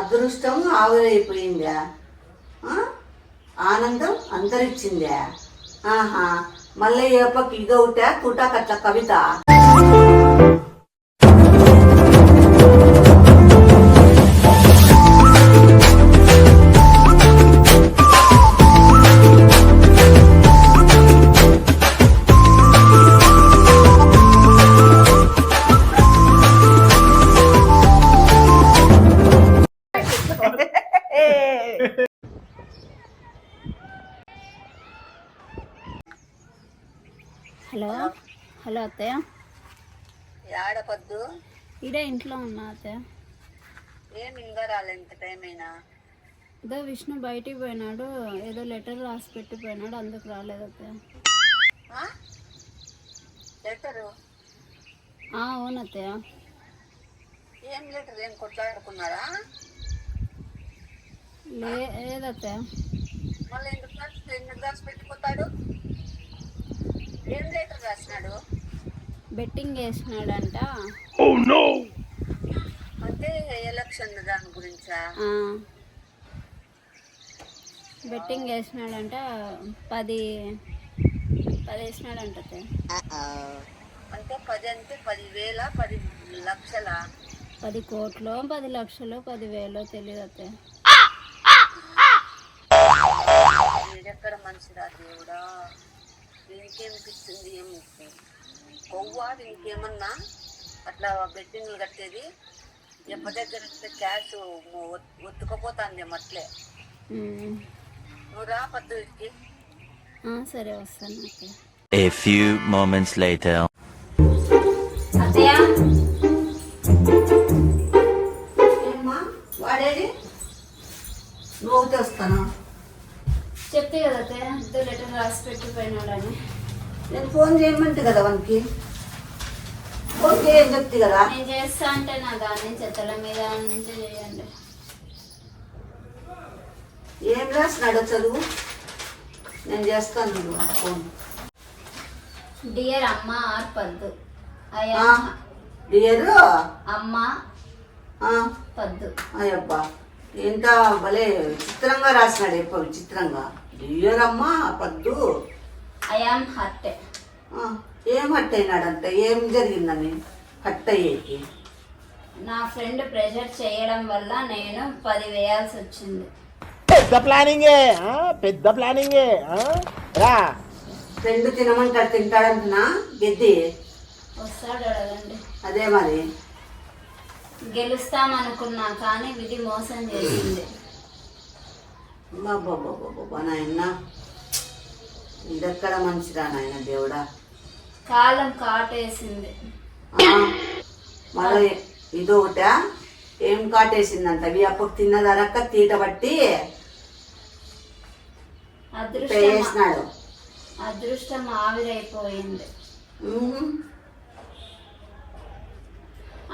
అదృష్టం ఆవిరైపోయిందా? ఆనందం అంతరిచ్చిందా? ఆహా, మళ్ళీ ఏపకి ఇదొకట తుటాకట్ల కవిత. హలో హలో అత్తయ్య, ఏడపద్దు? ఇడే ఇంట్లో ఉన్నా అత్తయ్య. ఏమి ఇంకా రాలే, ఇంత టైం అయినా? ఏదో విష్ణు బయటికి పోయినాడు, ఏదో లెటర్ రాసి పెట్టిపోయినాడు, అందుకు రాలేదు అత్తయ్య. లెటరు? అవును అత్తయ్య. ఏం లెటర్? ఏం కొట్లాడుకున్నారా? లేదత్తయ్య. మళ్ళీ ఎందుకు రాసి పెట్టిపోతాడు? ఏం లెటర్ రాసినాడు? బెట్టింగ్ వేసినాడంట. అంటే ఎలక్షన్ దాని గురించా? బెట్టింగ్ వేసినాడంట, 10 వేసినాడంట అత్తయ్య. అంటే 10 అంటే 10,000, 10 లక్షల? 10 కోట్లు, 10 లక్షలు, 10,000 తెలియదు అత్తయ్య. ఎక్కడ మనిషిరా దేవుడా, దీనికేమిపిస్తుంది? ఏమి కొవ్వా దీనికేమన్నా? అట్లా బెట్టింగ్లు కట్టేది ఎప్ప దగ్గర క్యాష్ ఒత్తుకపోతాంది అట్లే. నువ్వు రా పద్దు వీటికి. సరే వస్తాను అత్తయ్య. A few moments later. అత్తయ్య, ఏమ్మా వాడేది? నువ్వు ఒకటి వస్తాను. చెప్తే కదా అత్తయ్య, ఏదో లెటర్ రాసి పెట్టిపోయినాడని. నేను ఫోన్ చేయమంటే కదా వానికి, ఫోన్ చేయని చెప్తే కదా. నేను చేస్తా అంటే నా దాని నుంచి ఎత్తల మీద నుంచే చేయండి. ఏం రాసినాడో చదువు, నేను చేస్తాను ఫోన్. డియర్ అమ్మ ఆర్ పద్దు, డియర్ అమ్మ పద్దు. అయ్యబ్బా, ఎంత భలే చిత్రంగా రాసినాడు, ఎప్ప విచిత్రంగా. డియర్ అమ్మ పద్దు, ఐ యామ్ హర్ట్. ఏం హట్ అయినాడంట? ఏం జరిగిందని హట్ అయ్యేకి? నా ఫ్రెండ్ ప్రెషర్ చేయడం వల్ల నేను 10 వేయాల్సి వచ్చింది. పెద్ద ప్లానింగే. ఫ్రెండ్ తినమంటాడు, తింటాడంటున్నా. గెద్ది వస్తాడు అడగండి. అదే మరి. గెలుస్తామనుకున్నా కానీ విధి మోసం చేసింది. బాబా నాయన, ఇదెక్కడ మనిషిరా నాయన దేవుడా. కాలం కాటేసింది. మళ్ళీ ఇదొకట ఏం కాటేసిందంట? అవి అప్పుడు తిన్నదరక్క తీట బట్టి వేసినాడు. అదృష్టం ఆవిరైపోయింది.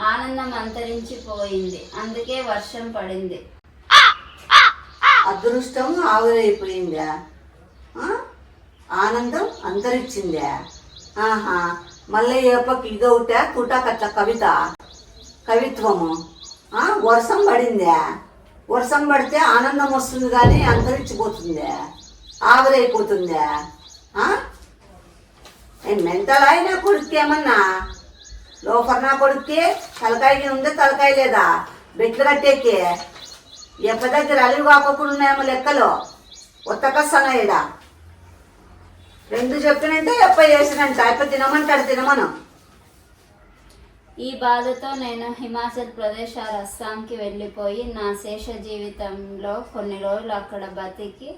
ఆనందం అంతరించిపోయింది, అందుకే వర్షం పడింది. అదృష్టం ఆవిరైపోయిందా? ఆనందం అంతరిచ్చిందా? ఆహా, మళ్ళీ ఏపకి ఇదొకట తుటాకట్ల కవిత, కవిత్వము. వర్షం పడిందా? వర్షం పడితే ఆనందం వస్తుంది కానీ అంతరించిపోతుందా? ఆవిరైపోతుందా? మెంటల్ అయినా కొడుకు ఏమన్నా? లోపల నా కొడుక్కి తలకాయకి ఉందే, తలకాయ లేదా? బెట్లు కట్టేకి ఎప్ప దగ్గర అలివి కాకుండా ఉన్నాయేమో లెక్కలో. ఒత్తకస్తున్నాయిడా రెండు చెప్పినంటే ఎప్ప చేసినంట. ఎప్ప తినమంటాడు, తినమను. ఈ బాధతో నేను హిమాచల్ ప్రదేశ్ అస్సాంకి వెళ్ళిపోయి నా శేష జీవితంలో కొన్ని రోజులు అక్కడ బతికి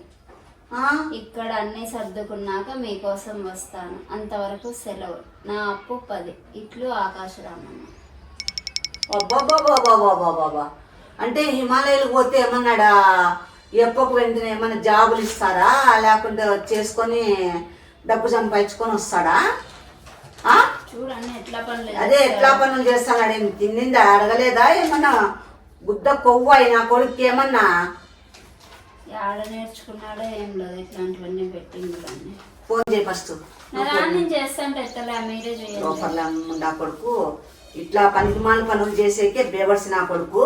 ఇక్కడ అన్ని సర్దుకున్నాక మీకోసం వస్తాను. అంతవరకు సెలవు. నా అప్పు 10. ఇట్లు ఆకాశరామన్న. అబ్బాబాబాబాబాబాబా, అంటే హిమాలయాలకు పోతే ఏమన్నాడా? ఎప్పకు వెంటనే ఏమన్నా జాబులు ఇస్తారా? లేకుంటే చేసుకొని డబ్బు సంపాదించుకొని వస్తాడా? చూడండి ఎట్లా పనులు. అదే ఎట్లా పనులు చేస్తాడు? ఏం తిన్నిందా? అడగలేదా? ఏమన్నా గుద్ద కొవ్వు అయినా కొడుకు ఏమన్నా? ఆడ నేర్చుకున్నాడో ఏం లేదు ఇట్లాంటివన్నీ బెట్టింగ్లన్నీ. ఫోన్ చేయి ఫస్ట్. నేను చేస్తాంటే ఎత్తలే, మీరే చేయండి. లోపల నా కొడుకు ఇట్లా పనికి మాల పనులు చేసేకే బేవర్సి నా కొడుకు.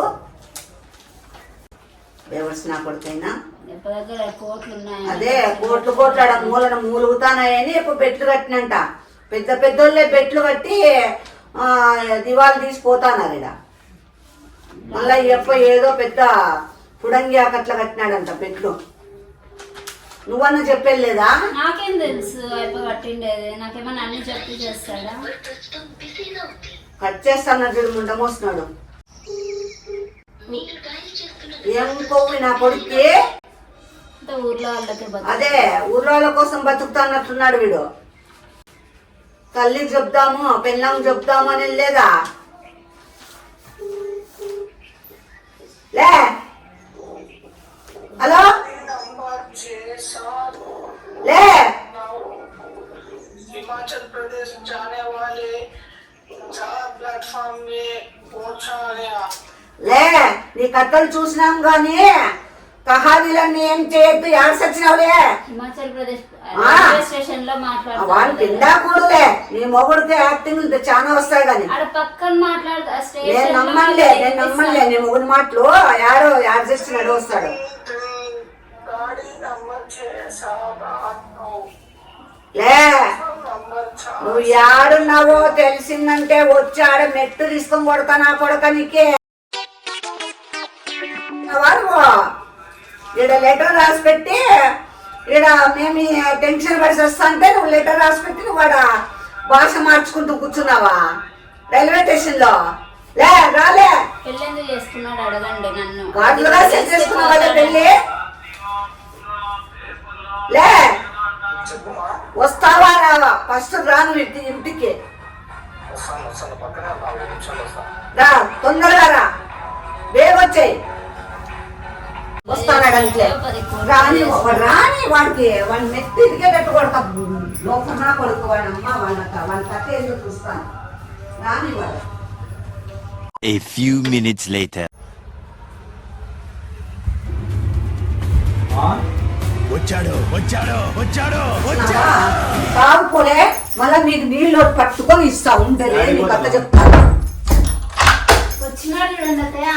బేవర్స్ నా కొడుకైనా ఎప్పటి దగ్గర కోట్లు ఉన్నాయి. అదే కోట్లు ఆడ మూలన మూలుగుతానాయని ఇప్పుడు బెట్లు కట్టినంట. పెద్ద పెద్దోళ్ళే బెట్లు కట్టి దివాలు తీసిపోతాన్నారు ఇడ. మళ్ళీ ఎప్ప ఏదో పెద్ద పుడంగి ఆకట్ల కట్టినాడంట బెట్లు. నువ్వన్నా చెప్పేలేదా? నాకేం తెలుసు అయిపో కట్టిండేది. నాకేమన్నా అన్ని చెప్పి చేస్తాడా? కట్ చేస్తానట్టు ముండమోస్తున్నాడు. ఏం కొవ్వు నా కొడుక్కి. ఊర్లో వాళ్ళకి అదే ఊర్లో వాళ్ళ కోసం బతుకుతానట్టున్నాడు వీడు. తల్లికి చెప్దాము పెళ్ళాం చెప్దాము అని లేదా? లే హలో ले हिमाचल प्रदेश जाने वाले प्लेटफॉर्म में पहुंचा गया లే నీ కథలు చూసినాం గానీ కహానీలన్నీ ఏం చేయొద్దు. ఎవరు సచ్చినావులే? హిమాచల్ ప్రదేశ్ రైల్వే స్టేషన్ లో వాడిని మాట్లాడుతున్నాడు. పిండాకూడలే. నీ మొగుడికి యాక్టింగ్ చాలా వస్తాయి కానీ ఆడ పక్కన మాట్లాడుతా నేను స్టేషన్ నమ్మలే నీ మొగుడి మాటలు. యాడో యాడ్ చేస్తున్నాడు వస్తాడు. गाड़ी नंबर 679 లే నువ్వు యాడున్నావో తెలిసిందంటే వచ్చి ఆడ మెట్టు తీసుకొని కొడతా నా కొడక నీకే. ఈడ లెటర్ రాసి పెట్టి ఈడ మేము టెన్షన్ పడి వస్తా అంటే నువ్వు లెటర్ రాసి పెట్టి నువ్వు ఆడ భాష మార్చుకుంటూ కూర్చున్నావా రైల్వే స్టేషన్ లో? లే రాలే పెళ్ళెందుకు చేసుకున్నాడు అడగండి నన్ను. గాజులుగా సెట్ చేసుకున్నావు కదా పెళ్ళి. లే వస్తావా రావా? ఫస్ట్ రాను ఇంటికి రా, తొందరగా రా, బేగొచ్చాయి. వస్తానంటే రాని వాడికి వాడిని నెత్తి ఇదికేటట్టు కొడతా. లోపల నా కొడుకు వాడి అమ్మ వాళ్ళ కథ ఎందుకు చూస్తాను. రాని వాడు. A few minutes later. తాగుకోలే మళ్ళా నీకు నీళ్ళు పట్టుకొని ఇస్తా ఉండలే. నీ కథ చెప్తాను. వచ్చినాడు చూడండి అత్తయ్య.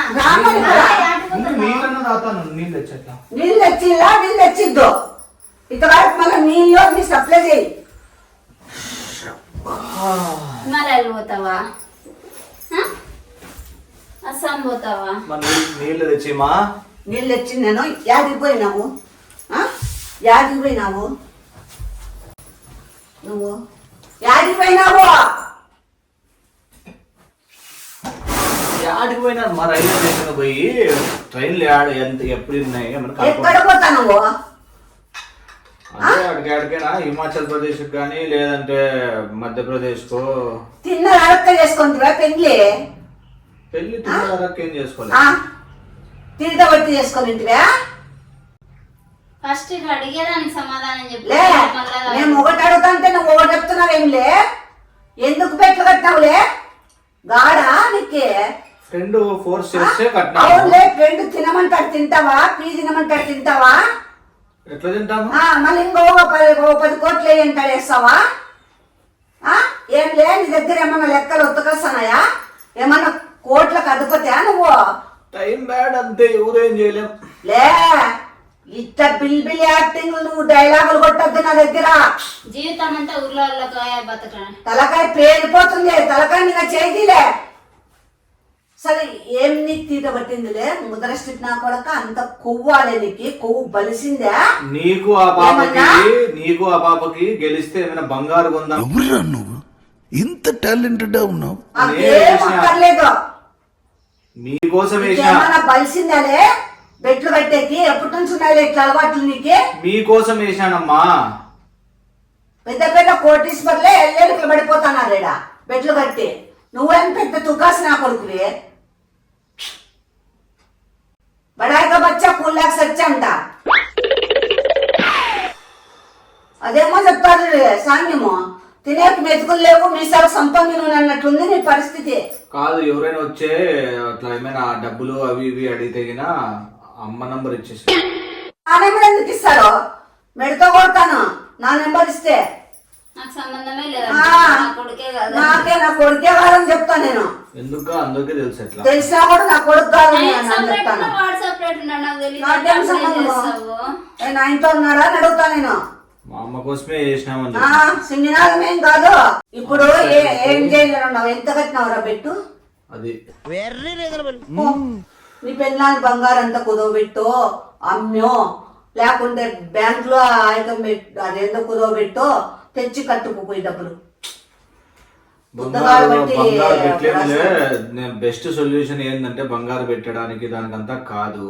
నీళ్ళు తెచ్చిల్లా? నీళ్ళు తెచ్చిద్దు. ఇంతవరకు మళ్ళీ నీళ్ళు నీ సప్లై చేయి. హిమాలయాలు పోతావా? అస్సాం పోతావా? నీళ్ళు తెచ్చిమా. నీళ్ళు తెచ్చి నేను యాడికి పోయినావు? యాడికి పోయినావు నువ్వు? యాడికి పోయినావు? ఆడికి పోయినా మా రైల్వే స్టేషన్ పోయి ట్రైన్లు ఎప్పుడు ఉన్నాయి ఎక్కడ పోతా నువ్వు? అంటే ఆడికైనా హిమాచల్ ప్రదేశ్ కానీ లేదంటే మధ్యప్రదేశ్ కు. తిన్న అడక్క చేసుకుంటురా పెళ్ళి? పెళ్లి తిన్నరక్క ఏం చేసుకోవాలి? తిరిగి బట్టి చేసుకొని ఇంటివా? ఫస్ట్ అడిగేదానికి సమాధానం చెప్పు. లే మేము ఒకటి అడుగుతా అంటే నువ్వు ఒకటి చెప్తున్నావేంలే? ఎందుకు పెట్లు కట్టావులే? గాడా నీకే ఫ్రెండ్ ఫోర్స్ చేస్తే కట్టినా. అవునులే, ఫ్రెండ్ తినమంటాడు తింటావా? పీ తినమంటాడు తింటావా? ఎట్లా తింటాము? మళ్ళీ ఇంకో 10 కోట్లు అంటాడు వేస్తావా? ఏం లే నీ దగ్గర ఏమన్నా లెక్కలు ఒత్తుకొస్తున్నాయా? ఏమన్నా కోట్లకు అదుపుతా నువ్వు? టైం బ్యాడ్ అంతే, ఎవరేం చేయలేం. లే ఇట్లా బిల్ యాక్టింగ్ నువ్వు డైలాగులు కొట్టద్దు నా దగ్గర. జీవితం అంతా ఊర్లో వాళ్ళకాయ బతకడం. తలకాయ పేలిపోతుంది. తలకాయ మీద చేతిలే. సరే ఏం నీకు తీట పట్టిందిలే? ముద్రష్టి నా కొడక అంత కొవ్వాలే నీకు? కొవ్వు బలిసిందా? నీకు ఆ పాపకి గెలిస్తే ఏమైనా బంగారు కొందా? ఎవరురా నువ్వు ఇంత టాలెంటెడ్ ఉన్నావు? ఏం అక్కర్లేదు. మీకోసం ఏమన్నా బలిసిందాలే? బెట్లు కట్టేకి ఎప్పటి నుంచి ఉన్నాయి ఇట్లా అలవాట్లు నీకే? మీకోసం వేసానమ్మా. పెద్ద పెద్ద కోటీశ్వర్లే ఎల్లెలుకలు పడిపోతున్నారు ఈడ బెట్లు కట్టి. నువ్వేం పెద్ద తుకాసి నా కొడుకువి. బడాయిక బచ్చా కూల్లాకి సచ్చంట. అదేమో చెప్తారు సాంగ్యము. తినేకి మెతుకులు లేవు, మీసాలు సంపంగి అన్నట్లుంది నీ పరిస్థితి. కాదు, ఎవరైనా వచ్చే అట్లా ఏమైనా డబ్బులు అవి ఇవి అడిగితే అమ్మ నంబర్ ఇచ్చేసి. నా నెంబర్ ఎందుకు ఇస్తారు? మెడతో కొడతాను నా నెంబర్ ఇస్తే. నాకు సంబంధమే లేదు. నాకే నా కొడుకే కాదని చెప్తాను నేను. ఎందుకు? అందరికీ తెలుసు. ఎట్లా తెలిసినా కూడా నా కొడుకు కాదు అని చెప్తాను. వాట్సాప్ రేట్ ఉన్నాడు నాకు పెళ్లి నాకేం సంబంధం? చేస్తావు? నా ఇంట్లో ఉన్నాడా అని అడుగుతా నేను. మా అమ్మ కోసమే చేసినామని సింగినాగమేం కాదు. ఇప్పుడు ఏం చేయలేనున్నావు? ఎంత కట్టినావురా పెట్టు? అది నీ పెళ్ళాన్ని బంగారం అంతా కుదవబెట్టు, అమ్మో, లేకుంటే బ్యాంక్ లో ఐటమ్ పెట్టు, అదేందో కుదవబెట్టు, తెచ్చి కట్టుకుపోయి డబ్బులు. బంగారు పెట్టలేదులే. నేను బెస్ట్ సొల్యూషన్ ఏంటంటే బంగారు పెట్టడానికి దానికంతా కాదు.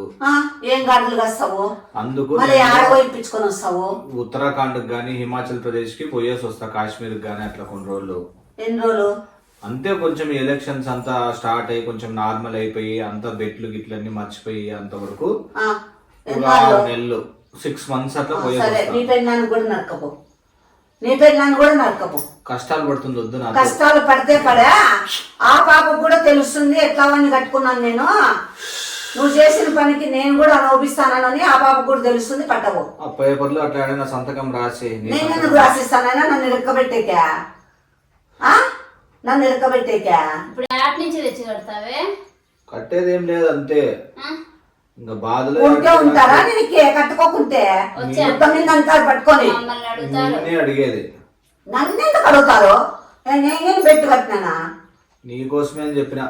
ఏం గాడులు వస్తావు? అందుకు మళ్ళీ ఆడవో ఇప్పించుకొని వస్తావు. ఉత్తరాఖండ్ గానీ హిమాచల్ ప్రదేశ్ కి పోయేసి వస్తా, కాశ్మీర్ గానీ అట్లా కొన్ని రోజులు. ఎన్ని రోజులు? అంతే, కొంచెం ఎలక్షన్స్ అంతా స్టార్ట్ అయ్యి కొంచెం నార్మల్ అయిపోయి అంతా బెట్లు గిట్లన్నీ మర్చిపోయి అంతవరకు 6 నెలలు 6 months అట్లా సరే, నీ పోయేసి పెళ్ళాన్ని కూడా నరకపో. నీ పెళ్ళాన్ని కూడా నరకపో. కష్టాలు పడుతుంది, వద్దు నాకు. కష్టాలు పడితే పడా, ఆ పాపకు కూడా తెలుస్తుంది ఎట్లా వాడిని కట్టుకున్నాను నేను, నువ్వు చేసిన పనికి నేను కూడా అనుభవిస్తానని ఆ పాపకు కూడా తెలుస్తుంది. పట్టవు. ఆ పేపర్లో అట్లా ఏదైనా సంతకం రాసి నేను ఎందుకు రాసిస్తానైనా నన్ను ఇరక్కబెట్టేకా? నన్ను ఇరక్కబెట్టేకా? ఇప్పుడు యాడ్ నుంచి తెచ్చి కడతావే? కట్టేది ఏం లేదు, అంతే. ఇంకా బాధలో ఉంటే ఉంటారా నీకే కట్టుకోకుంటే? మొత్తం మీద అంటారు పట్టుకొని. మమ్మల్ని అడుగుతారు. నేనే అడిగేది. నన్ను ఎందుకు అడుగుతారు? నేను పెట్టు కట్టినానా? నీకోసమే అని చెప్పిన.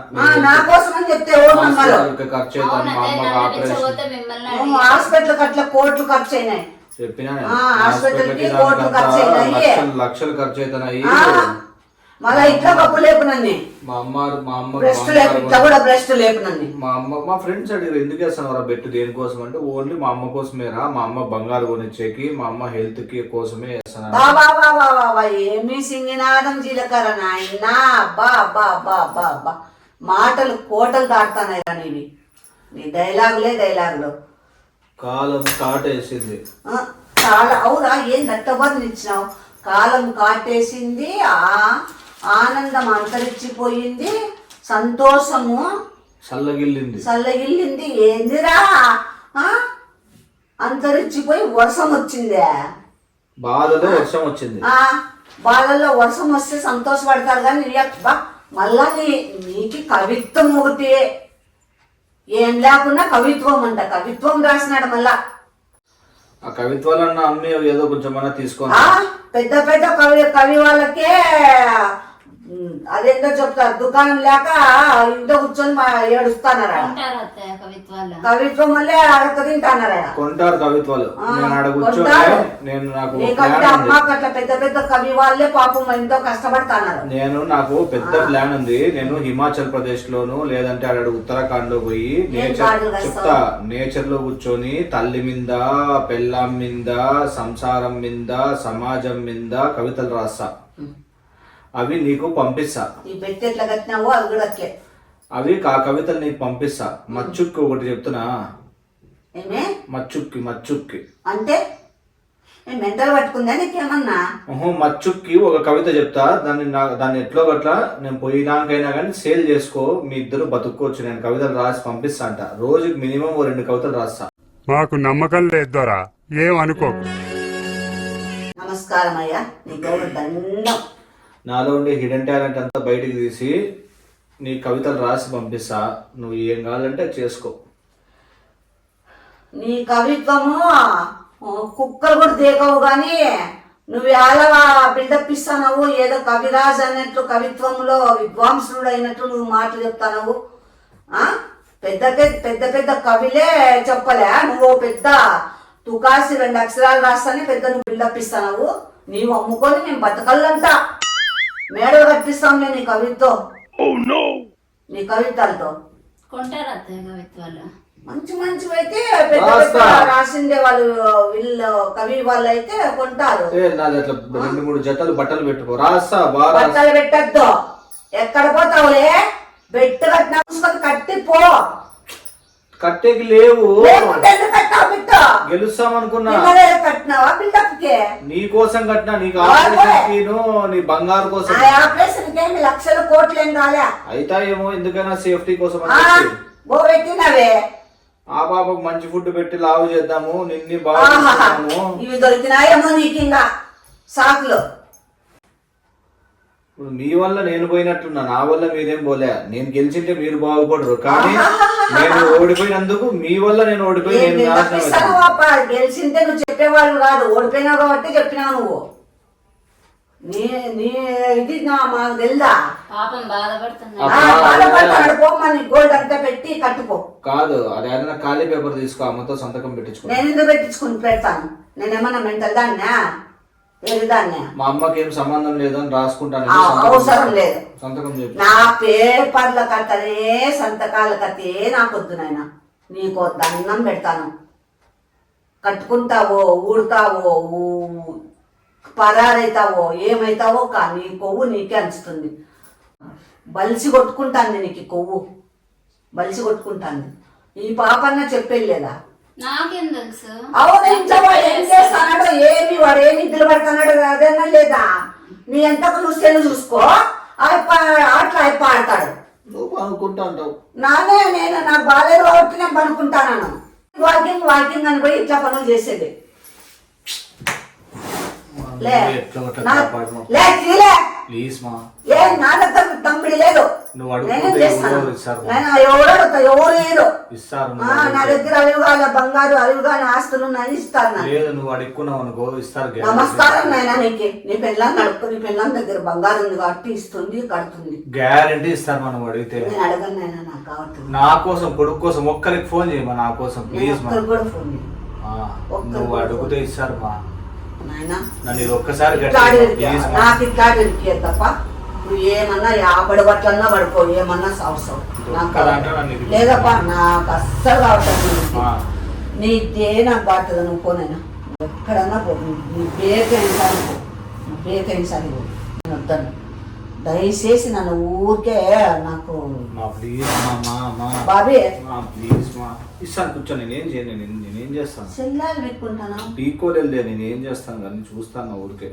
నా కోసం అని చెప్తే ఓ నమ్మరు. ఖర్చు అవుతుంది, మా అమ్మకి ఆపరేషన్, హాస్పిటల్ అట్లా కోట్లు ఖర్చు అయినాయి. చెప్పినా హాస్పిటల్ కి కోట్లు ఖర్చు అయినాయి, లక్షలు ఖర్చు అవుతున్నాయి. మళ్ళా ఇట్లా కప్పు లేపు నన్ను. మా అమ్మ బ్రెస్ట్ లేపు, ఇట్లా కూడా బ్రెస్ట్ లేపు నన్ను. మా ఫ్రెండ్స్ అడిగారు ఎందుకు వేస్తున్నారా బెట్టు, దేనికోసం అంటే ఓన్లీ మా అమ్మ కోసమేరా, మా అమ్మ బంగారు కొనిచ్చేకి, మా అమ్మ హెల్త్ కి కోసమే వేస్తున్నారు. బాబా ఏమి సింగినాదం జీలకర్ర నాయనా. బా మాటలు కోటలు దాటుతున్నాయి కానీ నీ డైలాగులే డైలాగులు. కాలం కాటేసింది. చాలా అవురా, ఏం దట్టబర్ని ఇచ్చినావు? కాలం కాటేసింది, ఆనందం అంతరించిపోయింది, సంతోషము చల్లగిల్లింది. ఏందిరా అంతరించిపోయి వర్షం వచ్చిందే. బాధలో వర్షం వచ్చింది. బాధల్లో వర్షం వస్తే సంతోషపడతారు కానీ మళ్ళా నీకు కవిత్వం ఒకటి ఏం లేకుండా కవిత్వం అంట. కవిత్వం రాసినాడు మళ్ళా. ఆ కవిత్వాలన్న అమ్మి ఏదో కొంచెం తీసుకోండి. పెద్ద పెద్ద కవి వాళ్ళకే అదేందో చెప్తారు, దుకాణం లేక ఇంట్లో కూర్చొని ఏడుస్తానారా? కవిత్వం వల్లే అడక తింటానారా? కొంటారు కవిత్వాలు. అమ్మకి అట్లా పెద్ద పెద్ద కవి వాళ్ళే పాపం ఎంతో కష్టపడతాన్నారు. నాకు పెద్ద ప్లాన్ ఉంది. నేను హిమాచల్ ప్రదేశ్ లోను లేదంటే అక్కడ ఉత్తరాఖండ్ లో పోయి నేచర్ లో కూర్చొని తల్లి మీద, పెళ్ళాం మీద, సంసారం మీద, సమాజం మీద కవితలు రాస్తా. అవి నీకు పంపిస్తా. అవి కవితలు నీకు పంపిస్తా. మచ్చుక్కి ఒకటి చెప్తున్నా. మచ్చుక్కి అంటే మెంటల్ పట్టుకుందా నీకేమన్నా? మచ్చుక్కి ఒక కవిత చెప్తా. దాన్ని ఎట్లో గట్లా నేను పోయినాకైనా కానీ సేల్ చేసుకో, మీ ఇద్దరు బతుక్కోవచ్చు. నేను కవితలు రాసి పంపిస్తా అంట. రోజుకి మినిమం 2 కవితలు రాస్తా. మాకు నమ్మకం లేదోరా, ఏమనుకో. నమస్కారం అయ్యా, నీకు దండం. నాలో ఉండే హిడెన్ టాలెంట్ అంతా బయటికి తీసి నీ కవితలు రాసి పంపిస్తా. నువ్వు ఏం కావాలంటే చేసుకో. నీ కవిత్వము కుక్కలు కూడా దేకవు కానీ నువ్వు ఎలా బిల్డప్ ఇస్తానవు. ఏదో కవిరాజ్ అన్నట్లు, కవిత్వంలో విద్వాంసుడు అయినట్లు నువ్వు మాటలు చెప్తానవు. పెద్ద పెద్ద కవిలే చెప్పలే, నువ్వు పెద్ద తుకాసి 2 అక్షరాలు రాస్తానే పెద్ద నువ్వు బిల్డప్ ఇస్తానవు. నీవు అమ్ముకొని మేము బతకల్లంతా మేడలు కట్టిస్తాంలే నీ కవిత్వం, నీ కవితలతో. కొంటారా కవిత్వాలు? మంచివి అయితే రాసిండే వాళ్ళు, వీళ్ళు కవి వాళ్ళు అయితే కొంటారు. 2-3 జతలు బట్టలు పెట్టుకో, రాస్తా. బట్టలు పెట్టద్దు, ఎక్కడ పోతావులే? బెట్టు కట్టిన కట్టిపో. కట్టేకి లేవు, గెలుస్తామనుకున్నా. నీ కోసం కట్టినా, నీకు ఆపరేషన్ నీ బంగారు కోసం. లక్షల కోట్లు ఏం కాలే అయితే ఏమో, ఎందుకైనా సేఫ్టీ కోసం పెట్టినవే. ఆ బాబాకు మంచి ఫుడ్ పెట్టి లావు చేద్దాము, నిన్ను బాగా ఇవి దొరికినాయేమో నీకు ఇంకా సాకులు. ఇప్పుడు మీ వల్ల నేను పోయినట్టున్నా, నా వల్ల మీరేం పోలే. నేను గెలిచింటే మీరు బాగుపడరు, కానీ నేను ఓడిపోయినందుకు మీ వల్ల నేను ఓడిపోయి నేను నాశనం తప్పిస్తాను పాప. గెలిచింటే నువ్వు చెప్పేవాడు కాదు, ఓడిపోయినావు కాబట్టి చెప్పినావు నువ్వు. నీ నీ ఇది మాకు తెలుదా? పాపం బాధపడుతున్నా. బాధపడతాడు. పోమ్మని గోల్డ్ అంతా పెట్టి కట్టుకో. కాదు, అది ఏదైనా ఖాళీ పేపర్ తీసుకో, అమ్మతో సంతకం పెట్టించుకో. నేను ఎందుకు పెట్టించుకుని పెడతాను? నేనేమన్నా మెంటల్ దాన్నే? ఏది దాన్నే? మా అమ్మకి ఏం సంబంధం లేదు అని రాసుకుంటాను. అవసరం లేదు. సంతకం చెప్పి నా పేపర్ల కథనే సంతకాల కథే నాకు వద్దు నాయన. నీకు దండం పెడతాను. కట్టుకుంటావో, ఊడతావో, పరారైతావో, ఏమైతావో నీ కొవ్వు నీకే అంచుతుంది. బలిసి కొట్టుకుంటాంది నీకు కొవ్వు, బలిసి కొట్టుకుంటాంది. ఈ పాపన్న చెప్పేలేదా? నాకేం తెలుసు? అవును, ఇంట్లో వాడు ఏం చేస్తాడు, వాడు ఏమి ఇద్దరు పడుతున్నాడు అదన్నా లేదా? నీ ఎంతకు నువ్వు సెల్లు చూసుకో. అట్లా అయిపో ఆడతాడు. నువ్వు అనుకుంటా అంటావు. నేను నాకు బాగాలేదు కాబట్టి నేను పనుకుంటాను. వాకింగ్ అని పోయి ఇట్లా పనులు చేసేది. ప్లీజ్ మా, ఏం నా దగ్గర తమ్ముడి లేదు. నువ్వు నేనేం చేస్తాను? ఎవరు లేరు. ఇస్తారు. నా దగ్గర అలుగుగాల బంగారు అలుగుగాని ఆస్తులు నేను ఇస్తాను. లేదు, నువ్వు అడుక్కున్నావు అనుకో ఇస్తారు. నమస్కారం నాయన నీకు. నీ పెళ్ళాం నడుపు. నీ పెళ్ళాం దగ్గర బంగారు ఉంది కాబట్టి ఇస్తుంది, కడుతుంది. గ్యారంటీ ఇస్తారు మనం అడిగితే. నేను అడగను నాయన, నాకు కావట్లేదు. నా కోసం, కొడుకు కోసం ఒక్కరికి ఫోన్ చేయమా, నా కోసం ప్లీజ్ మా. కూడా ఫోన్ చేయి. నువ్వు అడుగుతే ఇస్తారు మా. నాయన నన్ను ఇది ఒక్కసారి నాకు ఇట్లా దొరికేది తప్ప నువ్వు ఏమన్నా యాభై బట్లన్నా పడుకో, ఏమన్నా అవసరం లేదప్పా. నాకు అస్సలు కావట్లేదు. నీదే నాకు బాగుంటుంది. నువ్వు పోనైనా ఎక్కడన్నా పో. నీ బేకైనా పో, బేకైనా సరే వద్దాను. దయచేసి నన్ను ఊరికే నాకు బాబీ ఇస్తాను. కూర్చో, నేనేం చేయను. నేనేం చేస్తాను? చెల్లాలు పెట్టుకుంటాను. టీకోలేదే, నేనేం చేస్తాను కానీ చూస్తాను ఊరికే.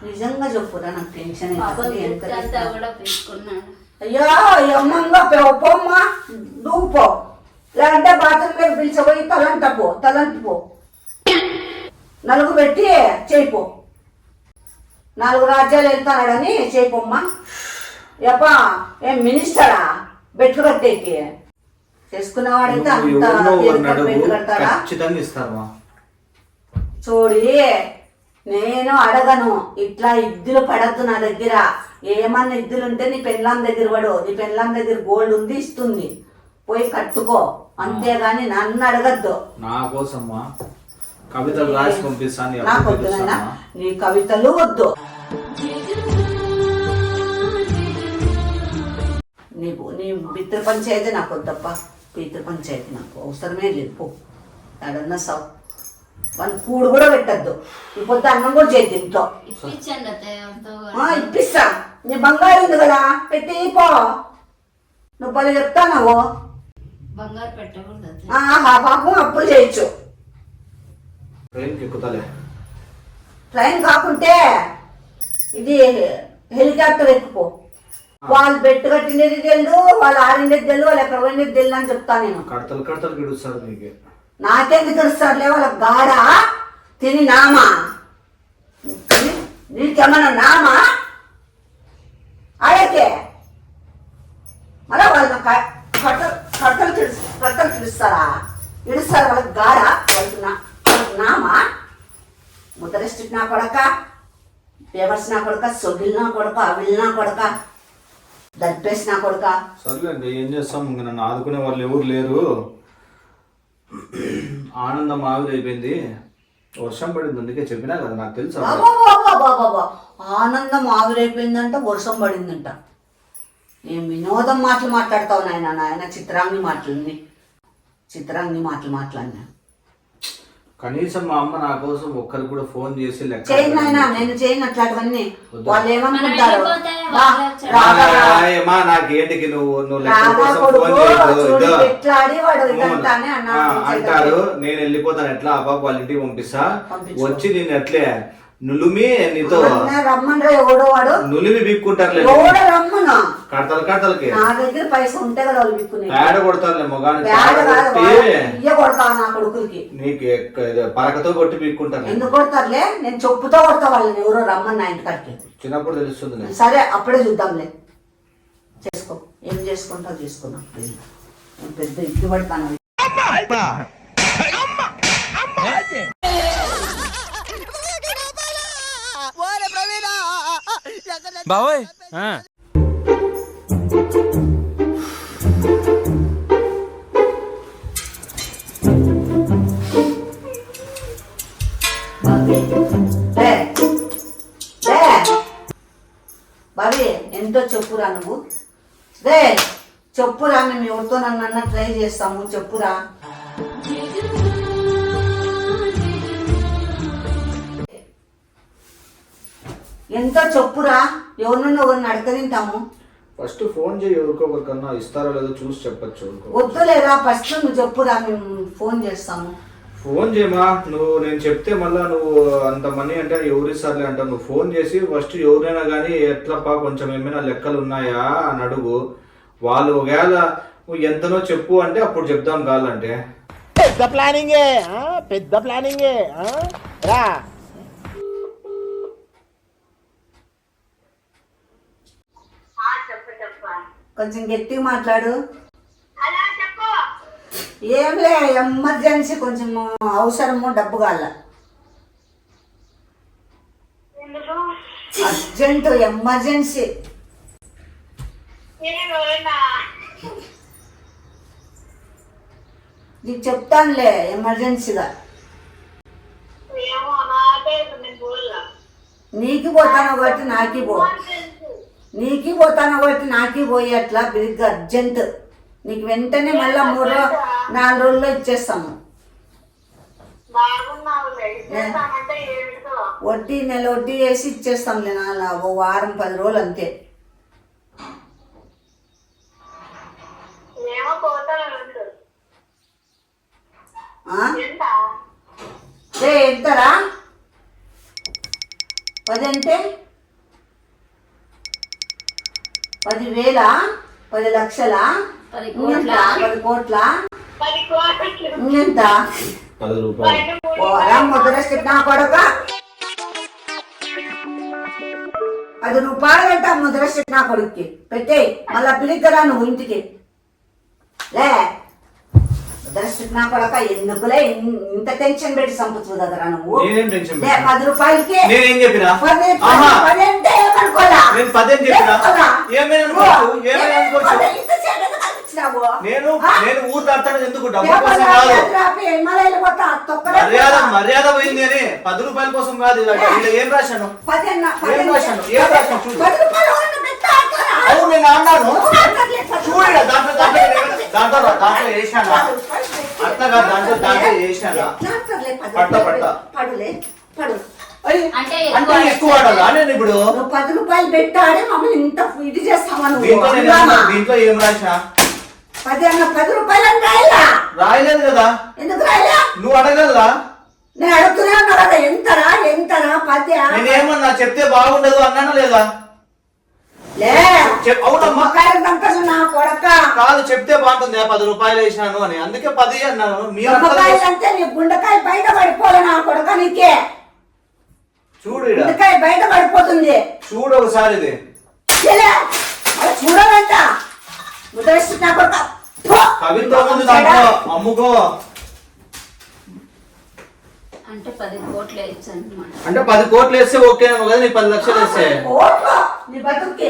నిజంగా చెప్పురా, నాకు టెన్షన్ తీసుకున్నాను. అయ్యో అమ్మంగా పోమ్మా, దూపో. లేదంటే బాత్రూమ్ మీద పిలిచబోయి తలంటిపో. నలుగు పెట్టి చేయిపో. 4 రాజ్యాలు వెళ్తాడని చేయిపోమ్మా. ఎప్పా ఏం మినిస్టరా బెట్లు కట్టేకి? చేసుకున్నవాడైతే అంత కడతాడా? చూడి, నేను అడగను. ఇట్లా ఇద్దులు పడద్దు నా దగ్గర. ఏమన్నా ఇద్దులుంటే నీ పెళ్ళాం దగ్గర పడు. నీ పెళ్ళాం దగ్గర గోల్డ్ ఉంది, ఇస్తుంది, పోయి కట్టుకో. అంతేగాని నన్ను అడగద్దు. నా కోసమ్మా కవితలు రాసి పంపిస్తాను. నాకు వద్దు నాయనా, నీ కవితలు వద్దు. నీ పితృ పంచాయతీ నాకు వద్దప్ప. పితృ పంచాయతీ నాకు అవసరమే లేదు. పో ఎడన్నా సావు. వాళ్ళ కూడు కూడా పెట్టద్దు. ఈ పొద్దు అన్నం కూడా చేయద్దు ఇంట్లో. ఇప్పిస్తా. నీ బంగారు ఉంది కదా, పెట్టి పో. నువ్వు పని చెప్తావు. బంగారు పెట్టకూడదు. పాపం అప్పులు చేయొచ్చు. ట్రైన్ కాకుంటే ఇది హెలికాప్టర్ ఎక్కుపో. వాళ్ళు బెట్టు కట్టిండేది తెలు, వాళ్ళు ఆడిండేది తెలు, వాళ్ళు ఎక్కడ పోయిండేది తెలు అని చెప్తాను నేను. నాకెందుకు తెలుస్తారులే వాళ్ళ గాడ. తిని నామా నీకేమన్నా నామా ఆడకే. మళ్ళా వాళ్ళ కట్టలు పిలుస్తారా? ఇడుస్తారు వాళ్ళకి గాడ. వాళ్ళకి నామా ముద్రస్టిక్ నా కొడక, పేపర్స్ నా కొడక, సొగిల్ నా కొడక, అవిల్ నా కొడక, దర్పేసి నా కొడక. సర్లేండి, ఏం చేస్తాం. నన్ను ఆదుకునే వాళ్ళు ఎవరు లేరు. ఆనందం ఆవిరైపోయింది. వర్షం పడింది, అందుకే చెప్పినా కదా, నాకు తెలుసు. ఆనందం ఆవిరైపోయిందంట, వర్షం పడిందంట. ఏం వినోదం మాటలు మాట్లాడతావు నాయన. చిత్రాంగి మాటలు మాట్లాడినా. కనీసం మా అమ్మ నా కోసం ఒక్కరు కూడా ఫోన్ చేసి చేయను నాయన, నేను చేయను అట్లాంటివన్నీ. వాళ్ళు ఏమనుకుంటారు? నాకేంటికి నువ్వు అంటారు. నేను వెళ్ళిపోతాను ఎట్లా? ఆ బాబు వాళ్ళ ఇంటికి పంపిస్తా. వచ్చి నేను ఎట్లే నులిమి నీతో రమ్మని ఎవడో వాడు నులిమి బిక్కుంటారులే ఎవడో రమ్మను కడతలకి నా దగ్గర పైసా ఉంటే కదా వాళ్ళు బిక్కునే పేడ కొడతారులే మొగానికి ఇయ్య కొడతా నా కొడుకులకి నీకు పరకతో కొట్టి బిక్కుంటారు. ఎందుకు కొడతారులే నేను చెప్పుతో కొడతా వాళ్ళని ఎవరో రమ్మని నా ఇంటికి చిన్నప్పుడు తెలుస్తుంది. సరే అప్పుడే చూద్దాంలే చేసుకో ఏం చేసుకుంటావు చేసుకున్నాం పెద్ద ఇడ్డు పడతాను. బావోయ్ బాబీ ఎంతో చెప్పురా నువ్వు రే చెప్పురా మేము ఎవరితో నన్ను ట్రై చేస్తాము చెప్పురా. ఎంతో చెప్పురా ఎవరినన్నా ఎవరిని అడగదింటాము. ఫస్ట్ ఫోన్ చేయి ఎవరికొకరికన్నా ఇస్తారో లేదో చూసి చెప్పచ్చు. వద్దులేరా ఫస్ట్ నువ్వు చెప్పురా మేము ఫోన్ చేస్తాము. ఫోన్ చేయమా నువ్వు నేను చెప్తే మళ్ళా నువ్వు అంత మనీ అంటే ఎవరు ఇస్తారులే అంటావు. నువ్వు ఫోన్ చేసి ఫస్ట్ ఎవరైనా కానీ ఎట్లప్పా కొంచెం ఏమైనా లెక్కలు ఉన్నాయా అని అడుగు. వాళ్ళు ఒకవేళ నువ్వు ఎంతనో చెప్పు అంటే అప్పుడు చెప్దాం కావాలంటే. పెద్ద ప్లానింగే రా. కొంచెం గట్టిగా మాట్లాడు. ఏంలే ఎమర్జెన్సీ కొంచెం అవసరము డబ్బు కావాల అర్జెంట్ ఎమర్జెన్సీ. నీకు చెప్తానులే ఎమర్జెన్సీగా. నీకు పోతాను కాబట్టి నాకి పో, నీకు పోతాను కాబట్టి నాకి పోయి అట్లా బిరిగ్గా అర్జెంట్. నీకు వెంటనే మళ్ళా 4 రోజుల్లో ఇచ్చేస్తాము. వడ్డీ నెల వడ్డీ వేసి ఇచ్చేస్తాంలే ఓ వారం 10 రోజులు అంతే. ఎంతరా 10 అంటే 10,000 10 లక్షల 10 కోట్ల 10 కోట్ల ఇంకెంత 10 రూపాయలు ముద్ర నా కొడక 10 రూపాయలు అంట ముద్ర నా కొడుక్కి పెట్టే. మళ్ళా పిలికరా నువ్వు ఇంటికి లే. ముద్ర నా కొడక ఎందుకులే ఇంత టెన్షన్ పెట్టి సంపచ్చు దగ్గర నువ్వు. 10 రూపాయలకి 10 అంటే ఏమనుకోలా నేను ఊరు దాటాను ఎందుకు డబ్బు కోసం కాదు, మర్యాద పోయింది అని 10 రూపాయల కోసం కాదు. ఏం రాశాను అవును నేను అన్నాను చూడ దాంట్లో వేసాను అట్లా కాదు దాంట్లో వేసాను అంటే ఎక్కువ వాడాలా నేను ఇప్పుడు 10 రూపాయలు పెట్టాడే మమ్మల్ని ఇంత ఇది చేస్తామా దీంట్లో ఏం రాసా 10 రూపాయలు అని రాయలేదు కదా. ఎందుకు రాయలే నువ్వు అడగలరా? నేను అడుగుతూనే ఉన్నా కదా ఎంతరా 10. నేనేమన్నా చెప్తే బాగుండదు అన్నానా లేదా? కాదు చెప్తే బాగుంటుంది 10 రూపాయలు వేసినాను అని అందుకే 10 అన్నాను. అంటే నీ గుండెకాయ బయట పడిపోలే నా కొడక నీకే. చూడు గుండెకాయ బయట పడిపోతుంది చూడు ఒకసారి ఇది చూడాలంట ముద్రష్టి నా కొడక కవిత్వం ఉంది దాంట్లో అమ్ముకో. అంటే 10 కోట్లు వేయచ్చు అనమాట. అంటే 10 కోట్లు వేస్తే ఓకేనేమో కదా. నీ 10 లక్షలు వేస్తే నీ బతుక్కి